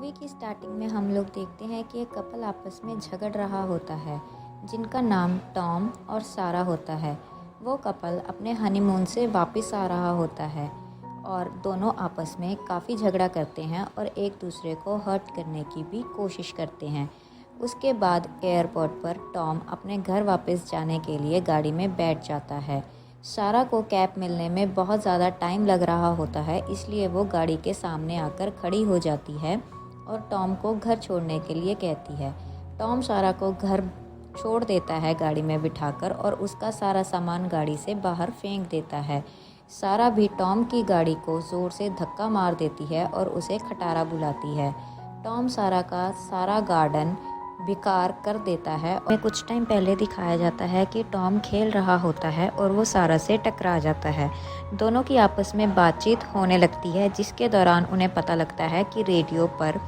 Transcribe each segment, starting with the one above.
Movie की starting में हम लोग देखते हैं कि एक कपल आपस में झगड़ रहा होता है जिनका नाम टॉम और सारा होता है। वो कपल अपने हनीमून से वापस आ रहा होता है और दोनों आपस में काफ़ी झगड़ा करते हैं और एक दूसरे को हर्ट करने की भी कोशिश करते हैं। उसके बाद एयरपोर्ट पर टॉम अपने घर वापस जाने के लिए गाड़ी में बैठ जाता है। सारा को कैब मिलने में बहुत ज़्यादा टाइम लग रहा होता है, इसलिए वो गाड़ी के सामने आकर खड़ी हो जाती है और टॉम को घर छोड़ने के लिए कहती है। टॉम सारा को घर छोड़ देता है गाड़ी में बिठाकर और उसका सारा सामान गाड़ी से बाहर फेंक देता है। सारा भी टॉम की गाड़ी को ज़ोर से धक्का मार देती है और उसे खटारा बुलाती है। टॉम सारा का सारा गार्डन बेकार कर देता है और कुछ टाइम पहले दिखाया जाता है कि टॉम खेल रहा होता है और वो सारा से टकरा जाता है। दोनों की आपस में बातचीत होने लगती है, जिसके दौरान उन्हें पता लगता है कि रेडियो पर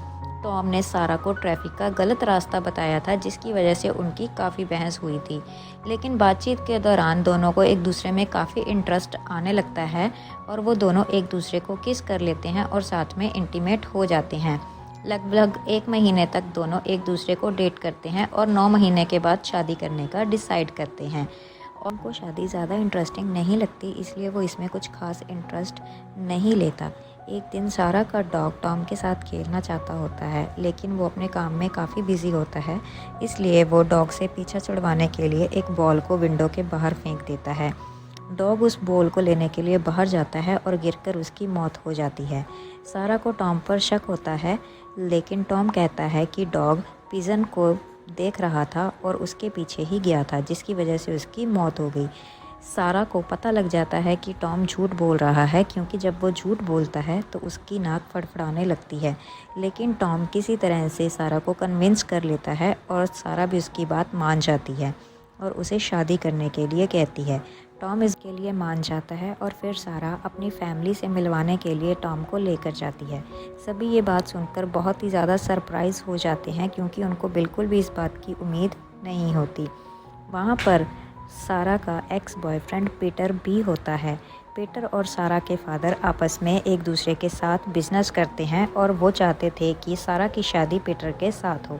टॉम ने सारा को ट्रैफिक का गलत रास्ता बताया था, जिसकी वजह से उनकी काफ़ी बहस हुई थी। लेकिन बातचीत के दौरान दोनों को एक दूसरे में काफ़ी इंटरेस्ट आने लगता है और वो दोनों एक दूसरे को किस कर लेते हैं और साथ में इंटीमेट हो जाते हैं। लगभग 1 महीने तक दोनों एक दूसरे को डेट करते हैं और 9 महीने के बाद शादी करने का डिसाइड करते हैं। और उनको शादी ज़्यादा इंटरेस्टिंग नहीं लगती, इसलिए वो इसमें कुछ खास इंटरेस्ट नहीं लेता। एक दिन सारा का डॉग टॉम के साथ खेलना चाहता होता है, लेकिन वो अपने काम में काफ़ी बिजी होता है, इसलिए वो डॉग से पीछा छुड़वाने के लिए एक बॉल को विंडो के बाहर फेंक देता है। डॉग उस बॉल को लेने के लिए बाहर जाता है और गिरकर उसकी मौत हो जाती है। सारा को टॉम पर शक होता है, लेकिन टॉम कहता है कि डॉग पिजन को देख रहा था और उसके पीछे ही गया था, जिसकी वजह से उसकी मौत हो गई। सारा को पता लग जाता है कि टॉम झूठ बोल रहा है, क्योंकि जब वो झूठ बोलता है तो उसकी नाक फड़फड़ाने लगती है। लेकिन टॉम किसी तरह से सारा को कन्विंस कर लेता है और सारा भी उसकी बात मान जाती है और उसे शादी करने के लिए कहती है। टॉम इसके लिए मान जाता है और फिर सारा अपनी फैमिली से मिलवाने के लिए टॉम को लेकर जाती है। सभी ये बात सुनकर बहुत ही ज़्यादा सरप्राइज़ हो जाते हैं, क्योंकि उनको बिल्कुल भी इस बात की उम्मीद नहीं होती। वहाँ पर सारा का एक्स बॉयफ्रेंड पीटर भी होता है। पीटर और सारा के फादर आपस में एक दूसरे के साथ बिजनेस करते हैं और वो चाहते थे कि सारा की शादी पीटर के साथ हो।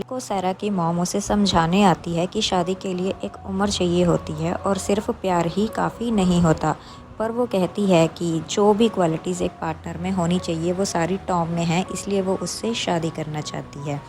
को सारा की मॉम उसे समझाने आती है कि शादी के लिए एक उम्र चाहिए होती है और सिर्फ प्यार ही काफ़ी नहीं होता, पर वो कहती है कि जो भी क्वालिटीज़ एक पार्टनर में होनी चाहिए वो सारी टॉम में है, इसलिए वो उससे शादी करना चाहती है।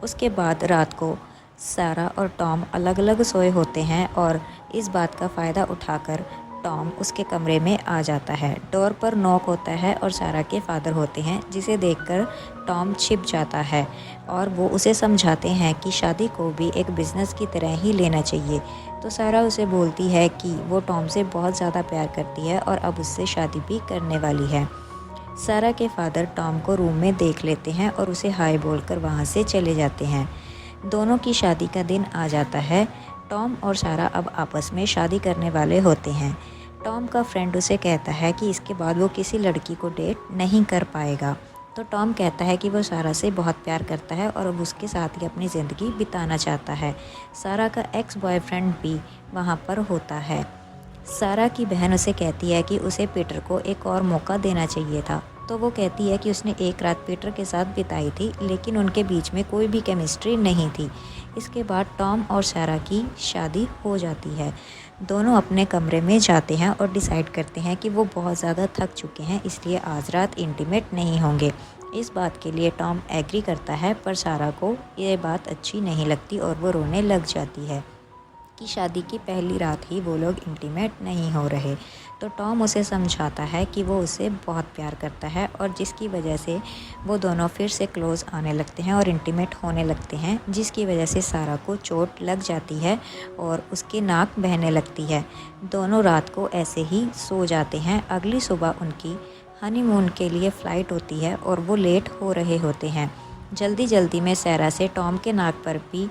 उसके बाद रात को सारा और टॉम अलग अलग सोए होते हैं और इस बात का फ़ायदा उठाकर टॉम उसके कमरे में आ जाता है। डोर पर नॉक होता है और सारा के फादर होते हैं, जिसे देखकर टॉम छिप जाता है और वो उसे समझाते हैं कि शादी को भी एक बिज़नेस की तरह ही लेना चाहिए। तो सारा उसे बोलती है कि वो टॉम से बहुत ज़्यादा प्यार करती है और अब उससे शादी भी करने वाली है। सारा के फादर टॉम को रूम में देख लेते हैं और उसे हाय बोलकर वहाँ से चले जाते हैं। दोनों की शादी का दिन आ जाता है। टॉम और सारा अब आपस में शादी करने वाले होते हैं। टॉम का फ्रेंड उसे कहता है कि इसके बाद वो किसी लड़की को डेट नहीं कर पाएगा। तो टॉम कहता है कि वो सारा से बहुत प्यार करता है और अब उसके साथ ही अपनी ज़िंदगी बिताना चाहता है। सारा का एक्स बॉयफ्रेंड भी वहाँ पर होता है। सारा की बहन उसे कहती है कि उसे पीटर को एक और मौका देना चाहिए था। तो वो कहती है कि उसने एक रात पीटर के साथ बिताई थी, लेकिन उनके बीच में कोई भी केमिस्ट्री नहीं थी। इसके बाद टॉम और सारा की शादी हो जाती है। दोनों अपने कमरे में जाते हैं और डिसाइड करते हैं कि वो बहुत ज़्यादा थक चुके हैं, इसलिए आज रात इंटीमेट नहीं होंगे। इस बात के लिए टॉम एग्री करता है, पर सारा को ये बात अच्छी नहीं लगती और वो रोने लग जाती है कि शादी की पहली रात ही वो लोग इंटीमेट नहीं हो रहे। तो टॉम उसे समझाता है कि वो उसे बहुत प्यार करता है और जिसकी वजह से वो दोनों फिर से क्लोज़ आने लगते हैं और इंटीमेट होने लगते हैं, जिसकी वजह से सारा को चोट लग जाती है और उसकी नाक बहने लगती है। दोनों रात को ऐसे ही सो जाते हैं। अगली सुबह उनकी हनीमून के लिए फ़्लाइट होती है और वो लेट हो रहे होते हैं। जल्दी जल्दी में सारा से टॉम के नाक पर भी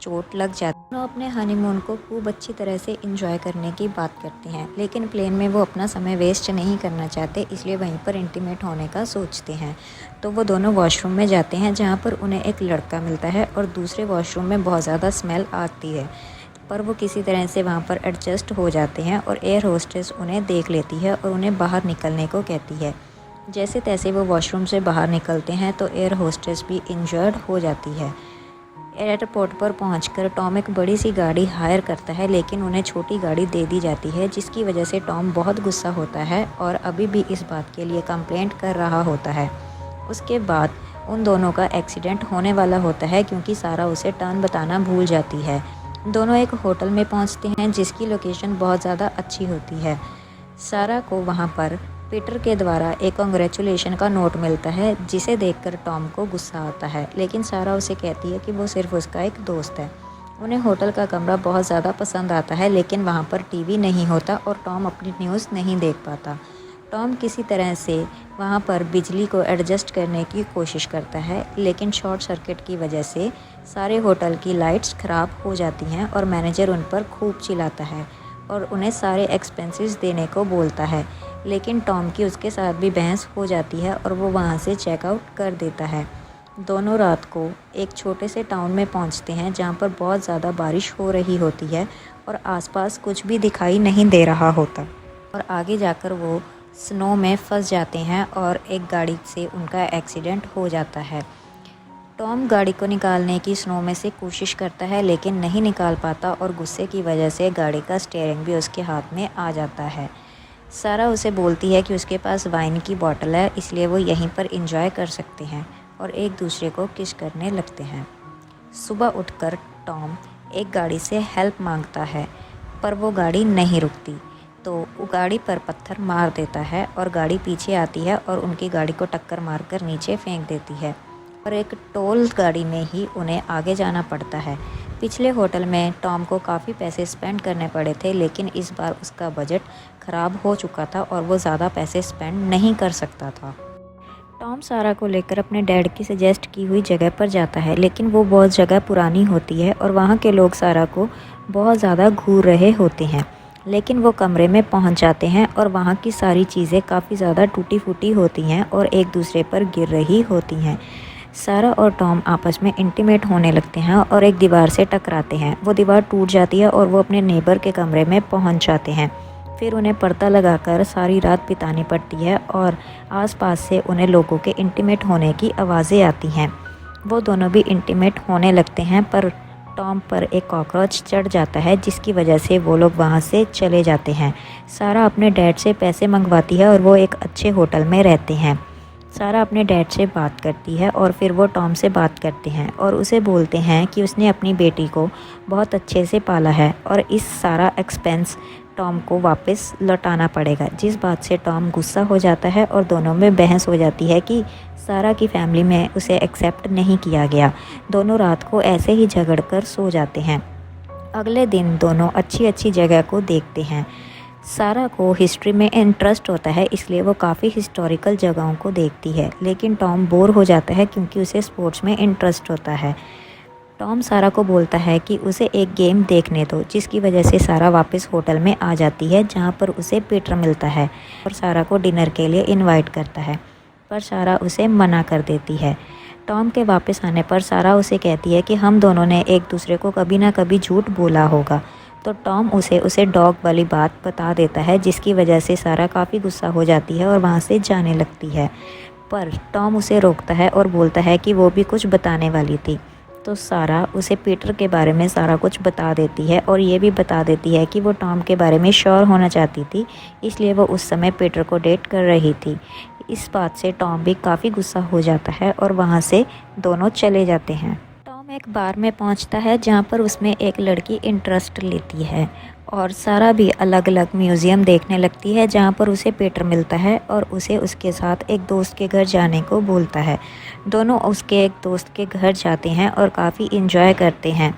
चोट लग जाती है। वो अपने हनीमून को खूब अच्छी तरह से एंजॉय करने की बात करते हैं, लेकिन प्लेन में वो अपना समय वेस्ट नहीं करना चाहते, इसलिए वहीं पर इंटीमेट होने का सोचते हैं। तो वो दोनों वॉशरूम में जाते हैं, जहाँ पर उन्हें एक लड़का मिलता है और दूसरे वॉशरूम में बहुत ज़्यादा स्मेल आती है, पर वो किसी तरह से वहाँ पर एडजस्ट हो जाते हैं और एयर होस्टेस उन्हें देख लेती है और उन्हें बाहर निकलने को कहती है। जैसे तैसे वो वॉशरूम से बाहर निकलते हैं तो एयर होस्टेस भी इंजर्ड हो जाती है। एयरपोर्ट पर पहुंचकर टॉम एक बड़ी सी गाड़ी हायर करता है, लेकिन उन्हें छोटी गाड़ी दे दी जाती है, जिसकी वजह से टॉम बहुत गुस्सा होता है और अभी भी इस बात के लिए कंप्लेंट कर रहा होता है। उसके बाद उन दोनों का एक्सीडेंट होने वाला होता है क्योंकि सारा उसे टर्न बताना भूल जाती है। दोनों एक होटल में पहुंचते हैं जिसकी लोकेशन बहुत ज़्यादा अच्छी होती है। सारा को वहां पर पीटर के द्वारा एक कांग्रेचुलेशन का नोट मिलता है, जिसे देखकर टॉम को गुस्सा आता है, लेकिन सारा उसे कहती है कि वो सिर्फ उसका एक दोस्त है। उन्हें होटल का कमरा बहुत ज़्यादा पसंद आता है, लेकिन वहाँ पर टीवी नहीं होता और टॉम अपनी न्यूज़ नहीं देख पाता। टॉम किसी तरह से वहाँ पर बिजली को एडजस्ट करने की कोशिश करता है, लेकिन शॉर्ट सर्किट की वजह से सारे होटल की लाइट्स ख़राब हो जाती हैं और मैनेजर उन पर खूब चिल्लाता है और उन्हें सारे एक्सपेंसेस देने को बोलता है, लेकिन टॉम की उसके साथ भी बहस हो जाती है और वो वहाँ से चेकआउट कर देता है। दोनों रात को एक छोटे से टाउन में पहुँचते हैं जहाँ पर बहुत ज़्यादा बारिश हो रही होती है और आसपास कुछ भी दिखाई नहीं दे रहा होता और आगे जाकर वो स्नो में फंस जाते हैं और एक गाड़ी से उनका एक्सीडेंट हो जाता है। टॉम गाड़ी को निकालने की स्नो में से कोशिश करता है, लेकिन नहीं निकाल पाता और गुस्से की वजह से गाड़ी का स्टीयरिंग भी उसके हाथ में आ जाता है। सारा उसे बोलती है कि उसके पास वाइन की बोतल है, इसलिए वो यहीं पर एंजॉय कर सकते हैं और एक दूसरे को किस करने लगते हैं। सुबह उठकर टॉम एक गाड़ी से हेल्प मांगता है, पर वो गाड़ी नहीं रुकती, तो वो गाड़ी पर पत्थर मार देता है और गाड़ी पीछे आती है और उनकी गाड़ी को टक्कर मारकर नीचे फेंक देती है और एक टोल गाड़ी में ही उन्हें आगे जाना पड़ता है। पिछले होटल में टॉम को काफ़ी पैसे स्पेंड करने पड़े थे, लेकिन इस बार उसका बजट ख़राब हो चुका था और वो ज़्यादा पैसे स्पेंड नहीं कर सकता था। टॉम सारा को लेकर अपने डैड की सजेस्ट की हुई जगह पर जाता है, लेकिन वो बहुत जगह पुरानी होती है और वहाँ के लोग सारा को बहुत ज़्यादा घूर रहे होते हैं। लेकिन वो कमरे में पहुँच जाते हैं और वहाँ की सारी चीज़ें काफ़ी ज़्यादा टूटी फूटी होती हैं और एक दूसरे पर गिर रही होती हैं। सारा और टॉम आपस में इंटीमेट होने लगते हैं और एक दीवार से टकराते हैं। वो दीवार टूट जाती है और वो अपने नेबर के कमरे में पहुंच जाते हैं। फिर उन्हें पर्दा लगाकर सारी रात बितानी पड़ती है और आसपास से उन्हें लोगों के इंटीमेट होने की आवाज़ें आती हैं। वो दोनों भी इंटीमेट होने लगते हैं, पर टॉम पर एक कॉकरोच चढ़ जाता है, जिसकी वजह से वो लोग वहाँ से चले जाते हैं। सारा अपने डैड से पैसे मंगवाती है और वो एक अच्छे होटल में रहते हैं। सारा अपने डैड से बात करती है और फिर वो टॉम से बात करते हैं और उसे बोलते हैं कि उसने अपनी बेटी को बहुत अच्छे से पाला है और इस सारा एक्सपेंस टॉम को वापस लौटाना पड़ेगा, जिस बात से टॉम गुस्सा हो जाता है और दोनों में बहस हो जाती है कि सारा की फैमिली में उसे एक्सेप्ट नहीं किया गया। दोनों रात को ऐसे ही झगड़कर सो जाते हैं। अगले दिन दोनों अच्छी अच्छी जगह को देखते हैं। सारा को हिस्ट्री में इंटरेस्ट होता है, इसलिए वो काफ़ी हिस्टोरिकल जगहों को देखती है, लेकिन टॉम बोर हो जाता है क्योंकि उसे स्पोर्ट्स में इंटरेस्ट होता है। टॉम सारा को बोलता है कि उसे एक गेम देखने दो, जिसकी वजह से सारा वापस होटल में आ जाती है, जहाँ पर उसे पीटर मिलता है और सारा को डिनर के लिए इनवाइट करता है, पर सारा उसे मना कर देती है। टॉम के वापस आने पर सारा उसे कहती है कि हम दोनों ने एक दूसरे को कभी ना कभी झूठ बोला होगा, तो टॉम उसे डॉग वाली बात बता देता है, जिसकी वजह से सारा काफ़ी गुस्सा हो जाती है और वहाँ से जाने लगती है। पर टॉम उसे रोकता है और बोलता है कि वो भी कुछ बताने वाली थी, तो सारा उसे पीटर के बारे में सारा कुछ बता देती है और ये भी बता देती है कि वो टॉम के बारे में श्योर होना चाहती थी, इसलिए वो उस समय पीटर को डेट कर रही थी। इस बात से टॉम भी काफ़ी गुस्सा हो जाता है और वहाँ से दोनों चले जाते हैं। टॉम एक बार में पहुंचता है जहां पर उसमें एक लड़की इंटरेस्ट लेती है और सारा भी अलग अलग म्यूज़ियम देखने लगती है, जहां पर उसे पीटर मिलता है और उसे उसके साथ एक दोस्त के घर जाने को बोलता है। दोनों उसके एक दोस्त के घर जाते हैं और काफ़ी इंजॉय करते हैं।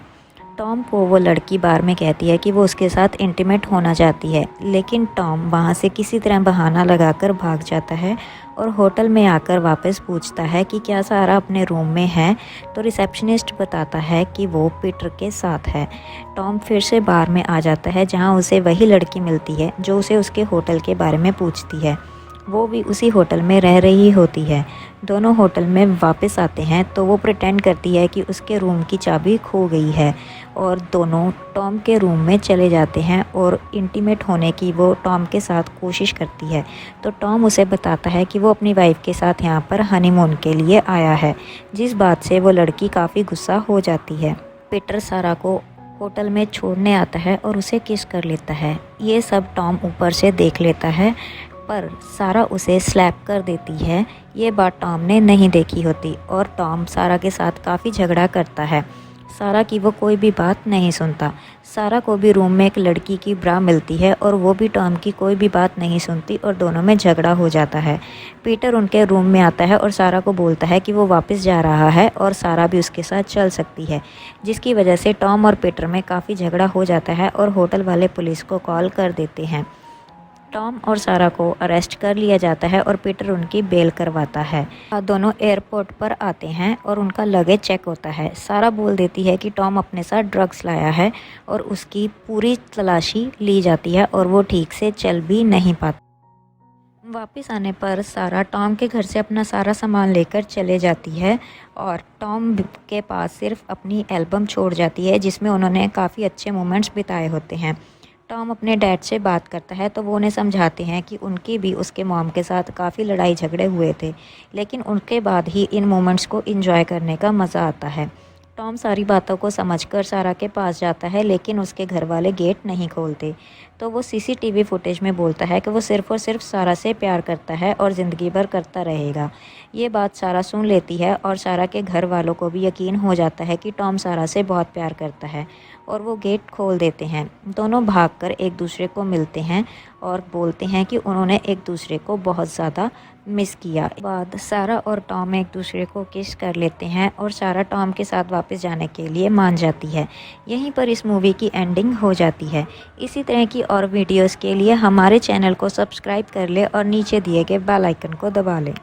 टॉम को वो लड़की बार में कहती है कि वो उसके साथ इंटीमेट होना चाहती है, लेकिन टॉम वहाँ से किसी तरह बहाना लगाकर भाग जाता है और होटल में आकर वापस पूछता है कि क्या सारा अपने रूम में है, तो रिसेप्शनिस्ट बताता है कि वो पीटर के साथ है। टॉम फिर से बार में आ जाता है, जहाँ उसे वही लड़की मिलती है जो उसे उसके होटल के बारे में पूछती है। वो भी उसी होटल में रह रही होती है। दोनों होटल में वापस आते हैं तो वो प्रिटेंड करती है कि उसके रूम की चाबी खो गई है और दोनों टॉम के रूम में चले जाते हैं और इंटीमेट होने की वो टॉम के साथ कोशिश करती है। तो टॉम उसे बताता है कि वो अपनी वाइफ के साथ यहाँ पर हनीमून के लिए आया है, जिस बात से वो लड़की काफ़ी गुस्सा हो जाती है। पीटर सारा को होटल में छोड़ने आता है और उसे किस कर लेता है। ये सब टॉम ऊपर से देख लेता है, पर सारा उसे स्लैप कर देती है। ये बात टॉम ने नहीं देखी होती और टॉम सारा के साथ काफ़ी झगड़ा करता है। सारा की वो कोई भी बात नहीं सुनता। सारा को भी रूम में एक लड़की की ब्रा मिलती है और वो भी टॉम की कोई भी बात नहीं सुनती और दोनों में झगड़ा हो जाता है। पीटर उनके रूम में आता है और सारा को बोलता है कि वो वापस जा रहा है और सारा भी उसके साथ चल सकती है, जिसकी वजह से टॉम और पीटर में काफ़ी झगड़ा हो जाता है और होटल वाले पुलिस को कॉल कर देते हैं। टॉम और सारा को अरेस्ट कर लिया जाता है और पीटर उनकी बेल करवाता है। दोनों एयरपोर्ट पर आते हैं और उनका लगेज चेक होता है। सारा बोल देती है कि टॉम अपने साथ ड्रग्स लाया है और उसकी पूरी तलाशी ली जाती है और वो ठीक से चल भी नहीं पाता। वापस आने पर सारा टॉम के घर से अपना सारा सामान लेकर चले जाती है और टॉम के पास सिर्फ अपनी एल्बम छोड़ जाती है जिसमें उन्होंने काफ़ी अच्छे मोमेंट्स बिताए होते हैं। टॉम अपने डैड से बात करता है तो वो उन्हें समझाते हैं कि उनकी भी उसके मॉम के साथ काफ़ी लड़ाई झगड़े हुए थे, लेकिन उनके बाद ही इन मोमेंट्स को एंजॉय करने का मज़ा आता है। टॉम सारी बातों को समझकर सारा के पास जाता है, लेकिन उसके घर वाले गेट नहीं खोलते। तो वो सीसीटीवी फुटेज में बोलता है कि वो सिर्फ़ और सिर्फ सारा से प्यार करता है और ज़िंदगी भर करता रहेगा। ये बात सारा सुन लेती है और सारा के घर वालों को भी यकीन हो जाता है कि टॉम सारा से बहुत प्यार करता है और वो गेट खोल देते हैं। दोनों भागकर एक दूसरे को मिलते हैं और बोलते हैं कि उन्होंने एक दूसरे को बहुत ज़्यादा मिस किया। बाद सारा और टॉम एक दूसरे को किस कर लेते हैं और सारा टॉम के साथ वापस जाने के लिए मान जाती है। यहीं पर इस मूवी की एंडिंग हो जाती है। इसी तरह की और वीडियोस के लिए हमारे चैनल को सब्सक्राइब कर ले और नीचे दिए गए बेल आइकन को दबा लें।